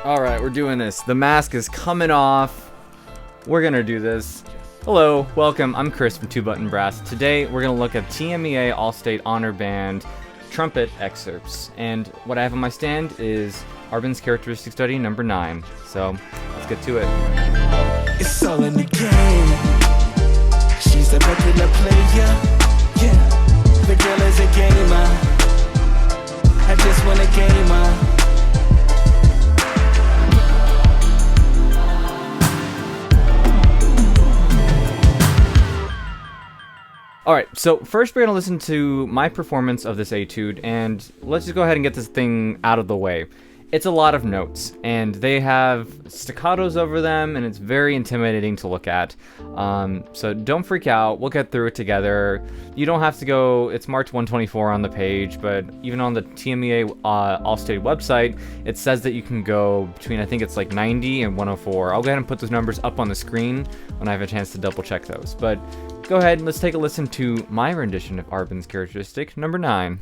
Alright, we're doing this. The mask is coming off. We're gonna do this. Hello, welcome. I'm Chris from Two Button Brass. Today we're gonna look at TMEA All State Honor Band trumpet excerpts. And what I have on my stand is Arban's characteristic study number 9. So let's get to it. It's all in the game. She's a regular player. Yeah, the girl is a gamer. I just want a gamer. Alright, so first we're going to listen to my performance of this etude, and let's just go ahead and get this thing out of the way. It's a lot of notes, and they have staccatos over them, and it's very intimidating to look at. So don't freak out, we'll get through it together. You don't have to go, it's March 124 on the page, but even on the TMEA All State website, it says that you can go between, I think it's like 90 and 104. I'll go ahead and put those numbers up on the screen when I have a chance to double check those. But go ahead and let's take a listen to my rendition of Arban's characteristic number 9.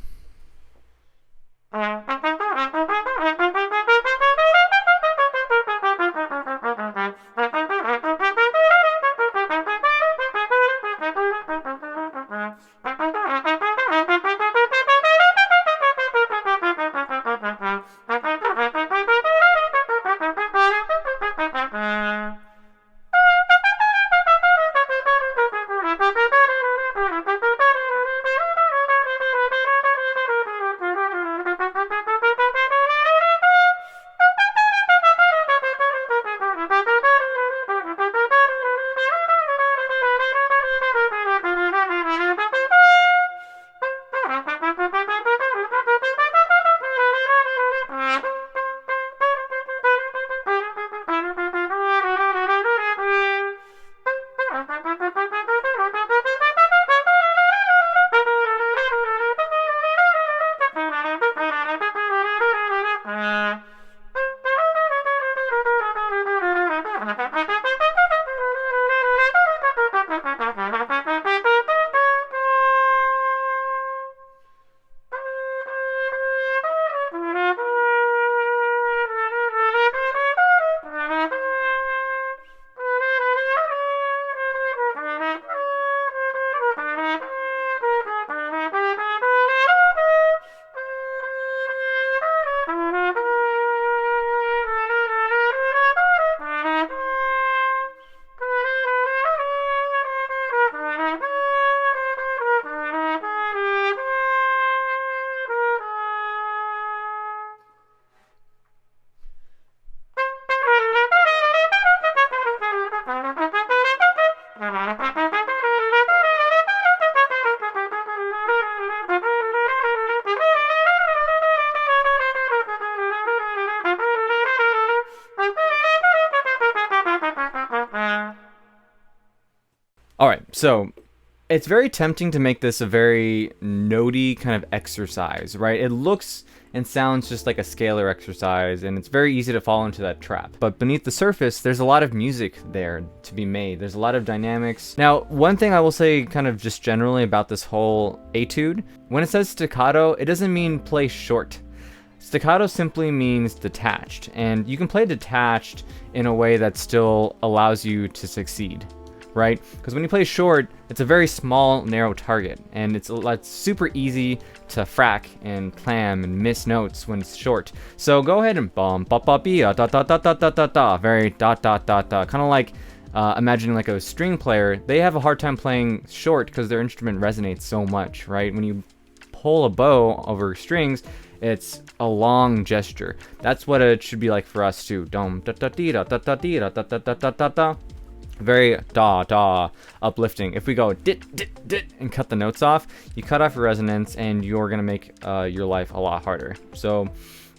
Alright, so it's very tempting to make this a very notey kind of exercise, right? It looks and sounds just like a scalar exercise, and it's very easy to fall into that trap. But beneath the surface, there's a lot of music there to be made. There's a lot of dynamics. Now, one thing I will say kind of just generally about this whole etude, when it says staccato, it doesn't mean play short. Staccato simply means detached, and you can play detached in a way that still allows you to succeed. Right? Because when you play short, it's a very small, narrow target, and it's super easy to frack and clam and miss notes when it's short. So go ahead and bum ba ba be da da da da da da da, very dot dot dot dot, kind of like imagining like a string player. They have a hard time playing short because their instrument resonates so much, right? When you pull a bow over strings, it's a long gesture. That's what it should be like for us too. Dum da da dee da da da dee da da da da da da da. Very da uplifting. If we go dit dit dit and cut the notes off, you cut off your resonance and you're gonna make your life a lot harder. So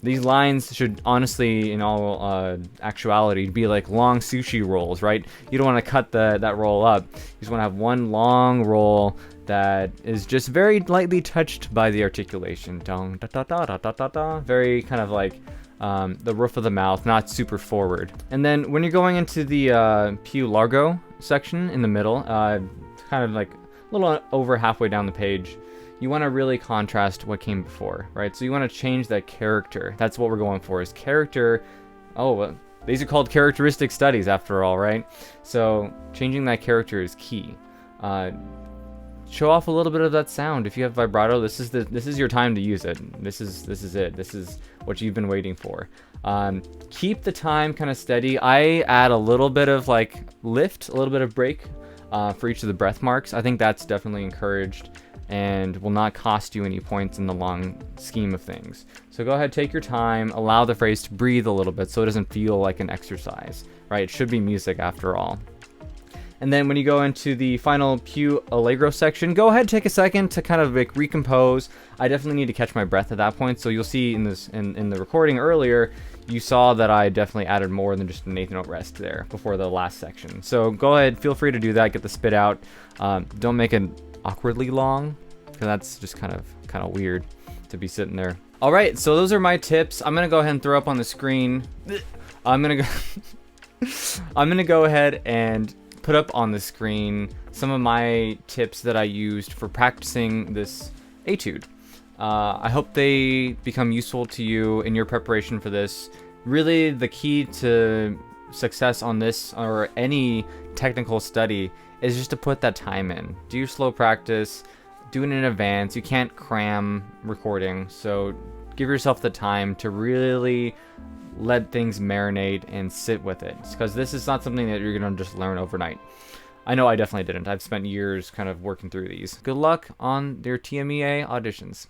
these lines should honestly, in all actuality, be like long sushi rolls, right? You don't want to cut that roll up. You just want to have one long roll that is just very lightly touched by the articulation. Dong da da da da da da da. Very kind of like the roof of the mouth, not super forward. And then when you're going into the più largo section in the middle, kind of like a little over halfway down the page, you want to really contrast what came before, right? So you want to change that character. That's what we're going for, is character these are called characteristic studies after all, right? So changing that character is key. Show off a little bit of that sound. If you have vibrato, this is your time to use it. This is it. This is what you've been waiting for. Keep the time kind of steady. I add a little bit of like lift, a little bit of break for each of the breath marks. I think that's definitely encouraged and will not cost you any points in the long scheme of things. So go ahead, take your time, allow the phrase to breathe a little bit so it doesn't feel like an exercise, right? It should be music after all. And then when you go into the final più allegro section, go ahead, take a second to kind of like recompose. I definitely need to catch my breath at that point. So you'll see in the recording earlier, you saw that I definitely added more than just an eighth note rest there before the last section. So go ahead, feel free to do that, get the spit out. Don't make it awkwardly long, because that's just kind of weird to be sitting there. All right, so those are my tips. I'm gonna go ahead and throw up on the screen. I'm gonna go ahead and put up on the screen some of my tips that I used for practicing this etude. I hope they become useful to you in your preparation for this. Really, the key to success on this or any technical study is just to put that time in. Do your slow practice, do it in advance. You can't cram recording, so give yourself the time to really let things marinate and sit with it, because this is not something that you're gonna just learn overnight. I know I definitely didn't. I've spent years kind of working through these. Good luck on your TMEA auditions.